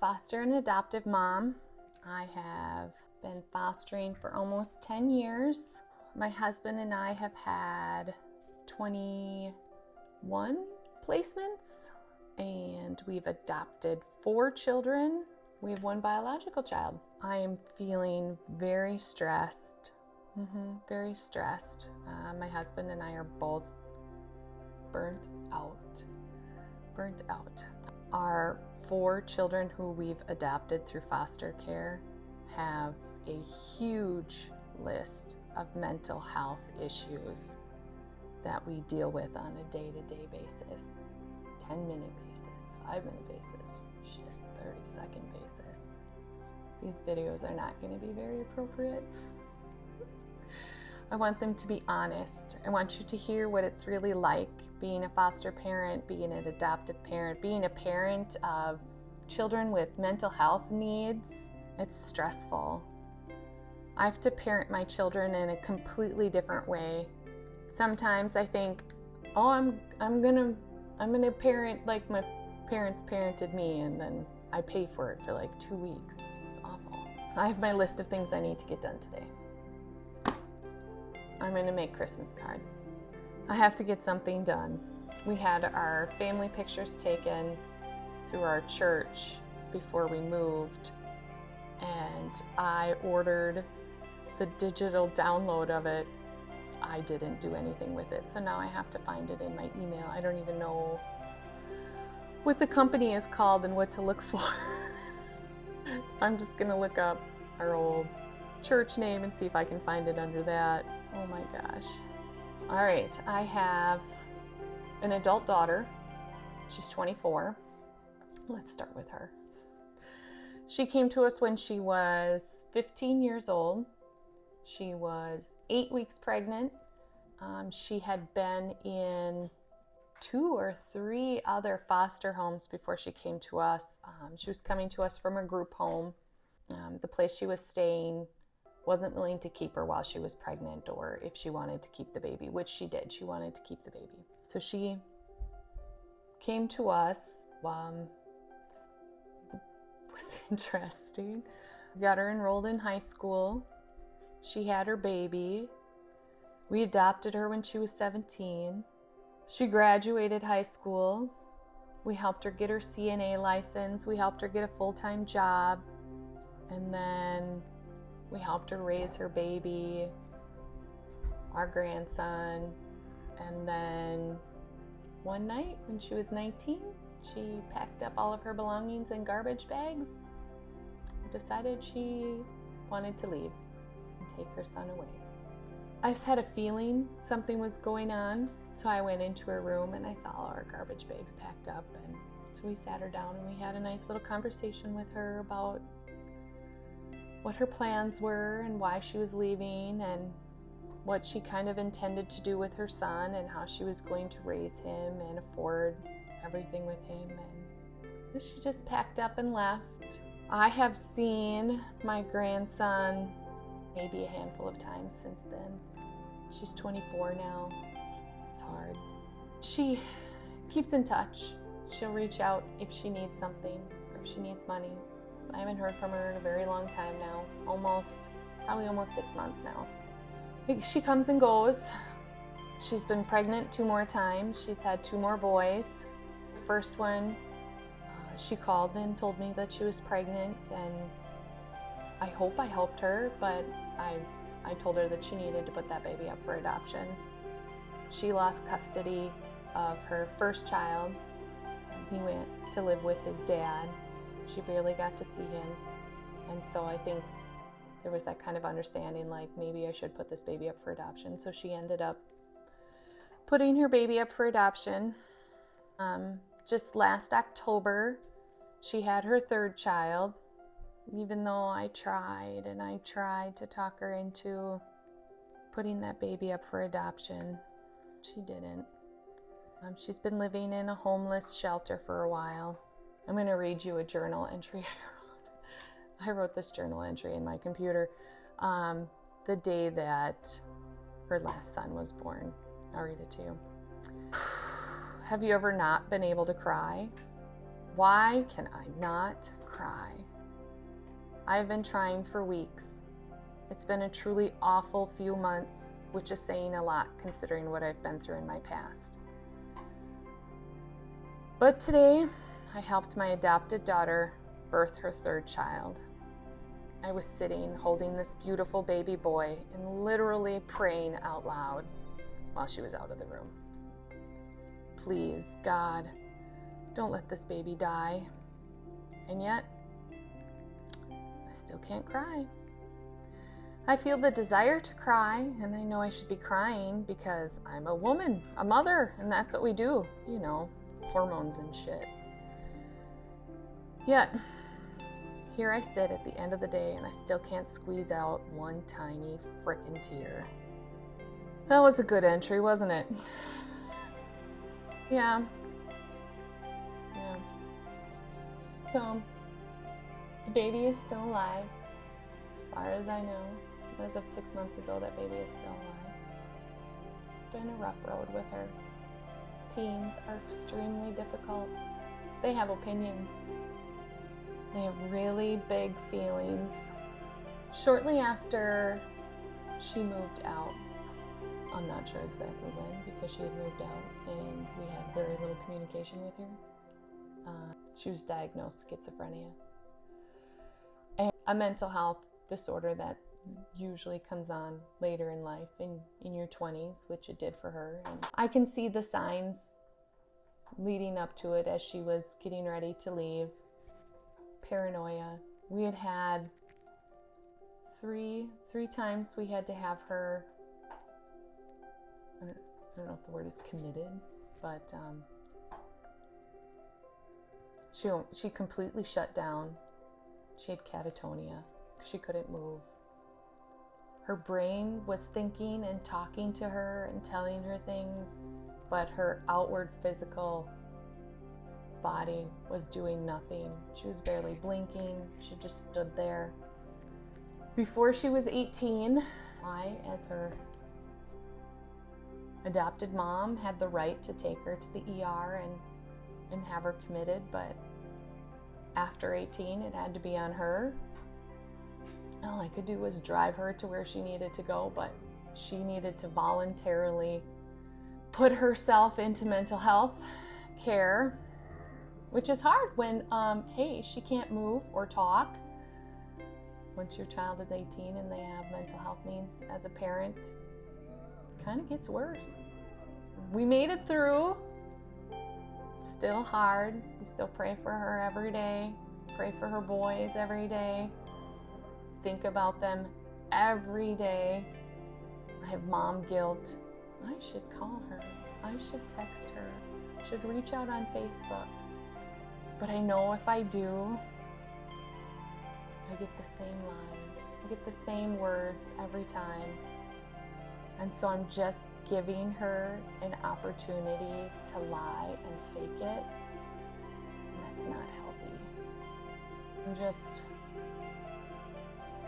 foster and adoptive mom. I have been fostering for almost 10 years. My husband and I have had 21 placements, and we've adopted 4 children. We have 1 biological child. I am feeling very stressed. Very stressed. My husband and I are both burnt out. Our 4 children who we've adopted through foster care have a huge list of mental health issues that we deal with on a day-to-day basis, 10-minute basis, 5-minute basis, 30-second basis. These videos are not going to be very appropriate. I want them to be honest. I want you to hear what it's really like being a foster parent, being an adoptive parent, being a parent of children with mental health needs. It's stressful. I have to parent my children in a completely different way. Sometimes I think, oh, I'm gonna parent like my parents parented me, and then I pay for it for like 2 weeks. It's awful. I have my list of things I need to get done today. I'm gonna make Christmas cards. I have to get something done. We had our family pictures taken through our church before we moved, and I ordered the digital download of it. I didn't do anything with it, so now I have to find it in my email. I don't even know what the company is called and what to look for. I'm just gonna look up our old church name and see if I can find it under that. Oh my gosh. All right, I have an adult daughter. She's 24. Let's start with her. She came to us when she was 15 years old. She was 8 weeks pregnant. She had been in 2 or 3 other foster homes before she came to us. She was coming to us from a group home. The place she was staying wasn't willing to keep her while she was pregnant, or if she wanted to keep the baby, which she did. She wanted to keep the baby. So she came to us. It was interesting. We got her enrolled in high school. She had her baby. We adopted her when she was 17. She graduated high school. We helped her get her CNA license. We helped her get a full-time job. And then we helped her raise her baby, our grandson. And then one night when she was 19, she packed up all of her belongings in garbage bags, decided she wanted to leave and take her son away. I just had a feeling something was going on, so I went into her room and I saw all our garbage bags packed up, and so we sat her down and we had a nice little conversation with her about what her plans were and why she was leaving and what she kind of intended to do with her son and how she was going to raise him and afford everything with him. And she just packed up and left. I have seen my grandson maybe a handful of times since then. She's 24 now. It's hard. She keeps in touch. She'll reach out if she needs something or if she needs money. I haven't heard from her in a very long time now, probably almost 6 months now. She comes and goes. She's been pregnant 2 more times. She's had 2 more boys. The first one, she called and told me that she was pregnant, and I hope I helped her, but I told her that she needed to put that baby up for adoption. She lost custody of her first child. He went to live with his dad. She barely got to see him. And so I think there was that kind of understanding, like maybe I should put this baby up for adoption. So she ended up putting her baby up for adoption. Just last October, she had her 3rd child. Even though I tried to talk her into putting that baby up for adoption, she didn't. She's been living in a homeless shelter for a while. I'm going to read you a journal entry I wrote this journal entry in my computer the day that her last son was born. I'll read it to you. Have you ever not been able to cry? Why can I not cry. I've been trying for weeks. It's been a truly awful few months, which is saying a lot considering what I've been through in my past. But today, I helped my adopted daughter birth her third child. I was sitting holding this beautiful baby boy and literally praying out loud while she was out of the room. Please, God, don't let this baby die. And yet, I still can't cry. I feel the desire to cry, and I know I should be crying because I'm a woman, a mother, and that's what we do, you know, hormones and shit. Yet, here I sit at the end of the day and I still can't squeeze out one tiny frickin' tear. That was a good entry, wasn't it? Yeah. So, the baby is still alive, as far as I know. As of 6 months ago, that baby is still alive. It's been a rough road with her. Teens are extremely difficult. They have opinions. They have really big feelings. Shortly after she moved out, I'm not sure exactly when, because she had moved out and we had very little communication with her. She was diagnosed schizophrenia, and a mental health disorder that usually comes on later in life, in your 20s, which it did for her. And I can see the signs leading up to it as she was getting ready to leave. Paranoia. We had three times we had to have her, I don't know if the word is committed, but she completely shut down. She had catatonia. She couldn't move. Her brain was thinking and talking to her and telling her things, but her outward physical body was doing nothing. She was barely blinking. She just stood there. Before she was 18, I, as her adopted mom, had the right to take her to the ER and have her committed, but after 18, it had to be on her. All I could do was drive her to where she needed to go, but she needed to voluntarily put herself into mental health care, which is hard when, hey, she can't move or talk. Once your child is 18 and they have mental health needs, as a parent, it kind of gets worse. We made it through. It's still hard. We still pray for her every day, pray for her boys every day, think about them every day. I have mom guilt. I should call her. I should text her. I should reach out on Facebook. But I know if I do, I get the same line. I get the same words every time. And so I'm just giving her an opportunity to lie and fake it. And that's not healthy. I'm just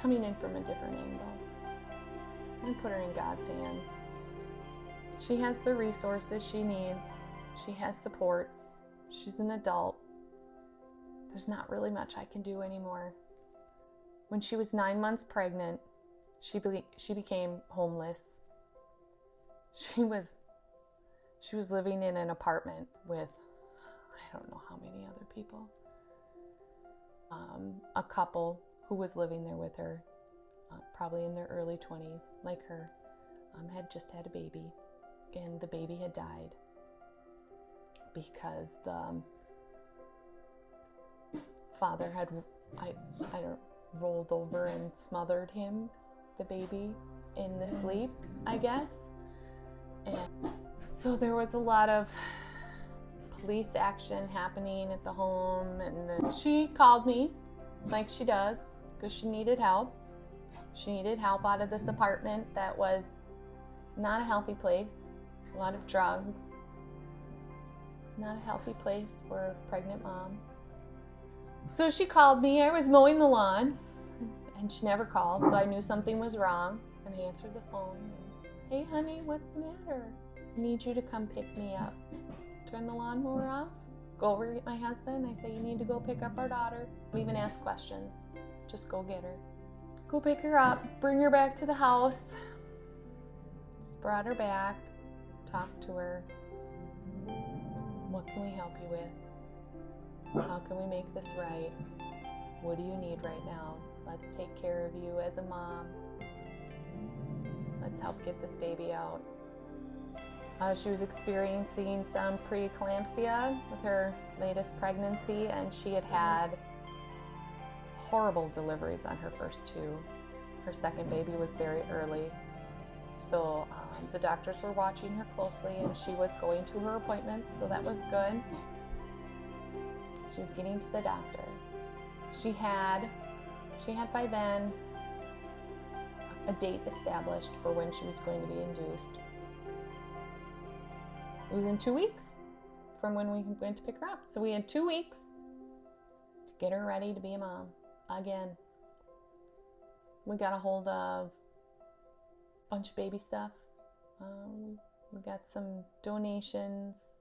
coming in from a different angle. And put her in God's hands. She has the resources she needs. She has supports. She's an adult. There's not really much I can do anymore. When she was 9 months pregnant, she became homeless. She was living in an apartment with, I don't know how many other people. A couple who was living there with her, probably in their early 20s, like her, had just had a baby, and the baby had died because the father had rolled over and smothered him, the baby, in the sleep, I guess. And so there was a lot of police action happening at the home, and then she called me, like she does, because she needed help. She needed help out of this apartment that was not a healthy place, a lot of drugs, not a healthy place for a pregnant mom. So she called me. I was mowing the lawn, and she never calls, so I knew something was wrong, and I answered the phone. Hey honey, what's the matter? I need you to come pick me up. Turn the lawnmower off? go over get my husband. I say, you need to go pick up our daughter. Don't even ask questions. Just go get her. Go pick her up, bring her back to the house. Just brought her back, talked to her. What can we help you with? How can we make this right? What do you need right now? Let's take care of you as a mom. Let's help get this baby out. She was experiencing some preeclampsia with her latest pregnancy, and she had had horrible deliveries on her first two. Her second baby was very early. So the doctors were watching her closely, and she was going to her appointments, so that was good. She was getting to the doctor. She had by then a date established for when she was going to be induced. It was in 2 weeks from when we went to pick her up. So we had 2 weeks to get her ready to be a mom again. We got a hold of a bunch of baby stuff. We got some donations.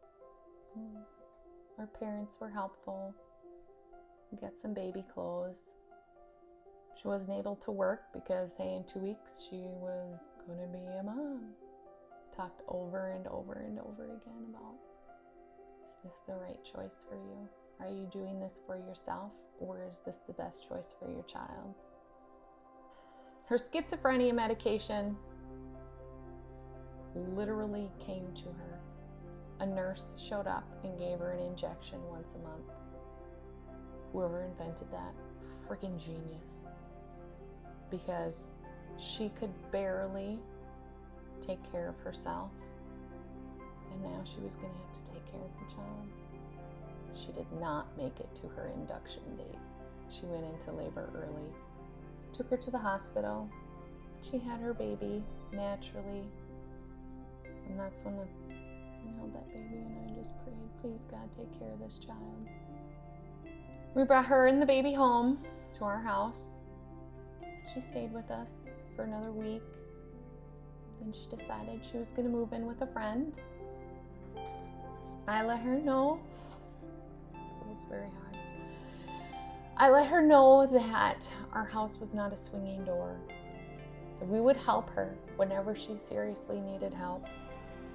Our parents were helpful. We got some baby clothes. She wasn't able to work because, hey, in 2 weeks she was going to be a mom. Talked over and over and over again about, is this the right choice for you? Are you doing this for yourself, or is this the best choice for your child? Her schizophrenia medication literally came to her. A nurse showed up and gave her an injection once a month. Whoever invented that, freaking genius. Because she could barely take care of herself, and now she was going to have to take care of her child. She did not make it to her induction date. She went into labor early. Took her to the hospital. She had her baby naturally, and that's when I held that baby and I just prayed, please God, take care of this child. We brought her and the baby home to our house. She stayed with us for another week. Then she decided she was going to move in with a friend. I let her know, so it was very hard. I let her know that our house was not a swinging door, that we would help her whenever she seriously needed help,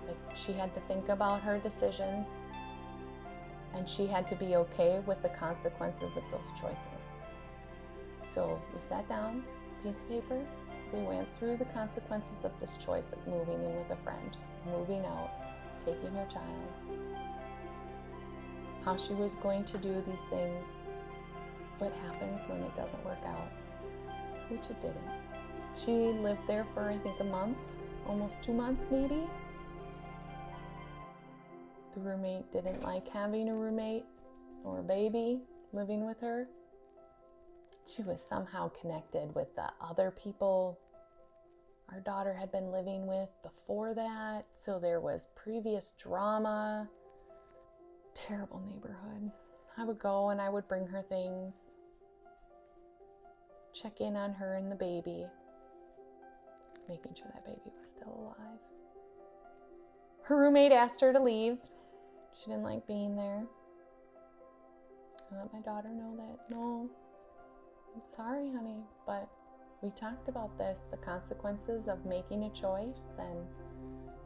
that she had to think about her decisions, and she had to be okay with the consequences of those choices. So we sat down, piece of paper, we went through the consequences of this choice of moving in with a friend, moving out, taking her child, how she was going to do these things, what happens when it doesn't work out, which it didn't. She lived there for, I think, a month, almost 2 months maybe. The roommate didn't like having a roommate or a baby living with her. She was somehow connected with the other people our daughter had been living with before that, so there was previous drama. Terrible neighborhood. I would go and I would bring her things, check in on her and the baby, just making sure that baby was still alive. Her roommate asked her to leave. She didn't like being there. I let my daughter know that, no, I'm sorry, honey, but we talked about this, the consequences of making a choice, and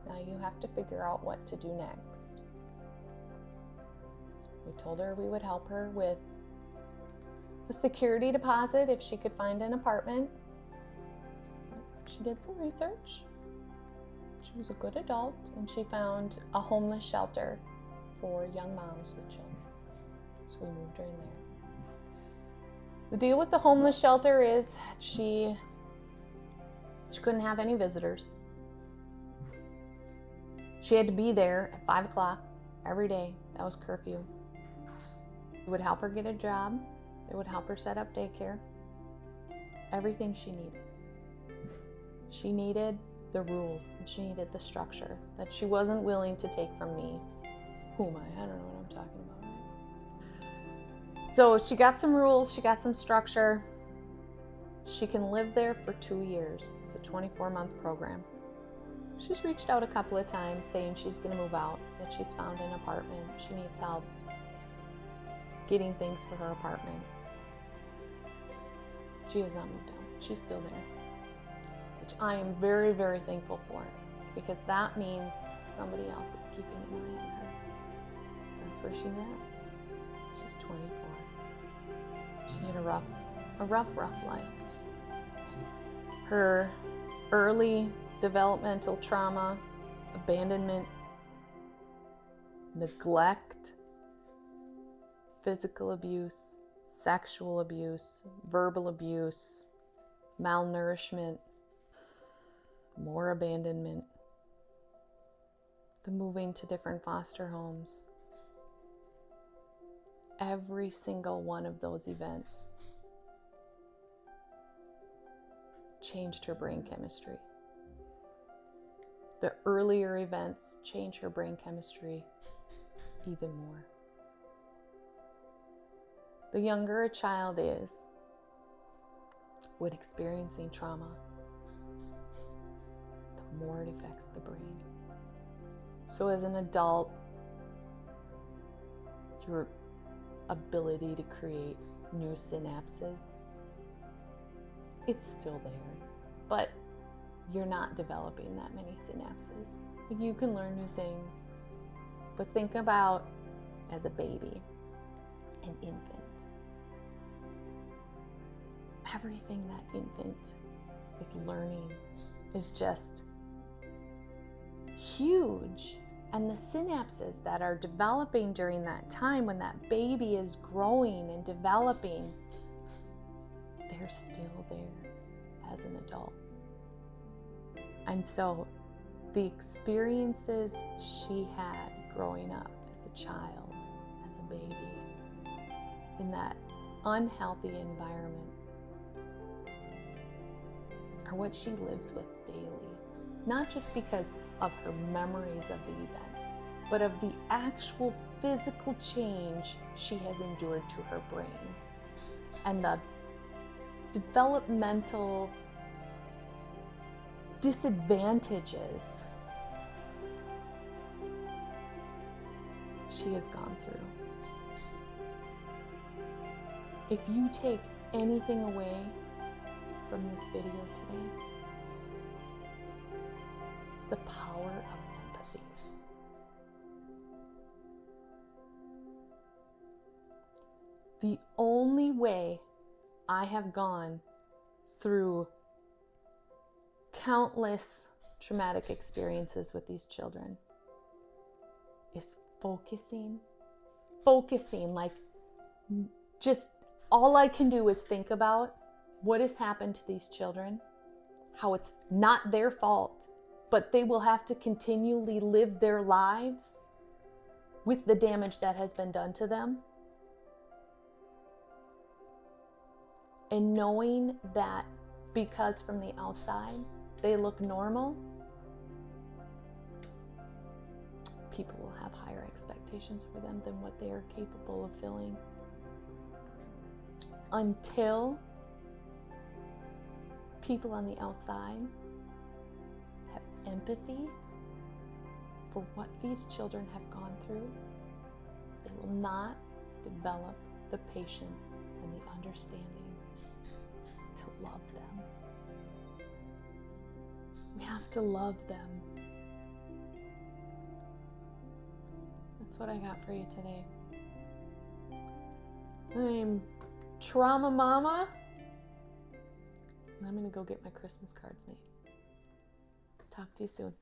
now you have to figure out what to do next. We told her we would help her with a security deposit if she could find an apartment. She did some research. She was a good adult, and she found a homeless shelter for young moms with children. So we moved her in there. The deal with the homeless shelter is she couldn't have any visitors. She had to be there at 5 o'clock every day. That was curfew. It would help her get a job. It would help her set up daycare. Everything she needed. She needed the rules, and she needed the structure that she wasn't willing to take from me. Who am I? I don't know what I'm talking about. So she got some rules, she got some structure. She can live there for 2 years. It's a 24-month program. She's reached out a couple of times saying she's going to move out, that she's found an apartment, she needs help. getting things for her apartment. She has not moved out. She's still there, which I am very, very thankful for, because that means somebody else is keeping an eye on her. That's where she's at. She's 24. She had a rough life. Her early developmental trauma, abandonment, neglect, physical abuse, sexual abuse, verbal abuse, malnourishment, more abandonment, the moving to different foster homes. Every single one of those events changed her brain chemistry. The earlier events change her brain chemistry even more. The younger a child is when experiencing trauma, the more it affects the brain. So as an adult, your ability to create new synapses, it's still there, but you're not developing that many synapses. You can learn new things, but think about as a baby, an infant. Everything that infant is learning is just huge. And the synapses that are developing during that time when that baby is growing and developing, they're still there as an adult. And so the experiences she had growing up as a child, as a baby, in that unhealthy environment, are what she lives with daily. Not just because of her memories of the events, but of the actual physical change she has endured to her brain and the developmental disadvantages she has gone through. If you take anything away from this video today, it's the power of empathy. The only way I have gone through countless traumatic experiences with these children is focusing, like just all I can do is think about what has happened to these children, how it's not their fault, but they will have to continually live their lives with the damage that has been done to them. And knowing that because from the outside they look normal, people will have higher expectations for them than what they are capable of filling. Until people on the outside have empathy for what these children have gone through, they will not develop the patience and the understanding to love them. We have to love them. That's what I got for you today. I'm Trauma Mama, and I'm going to go get my Christmas cards made. Talk to you soon.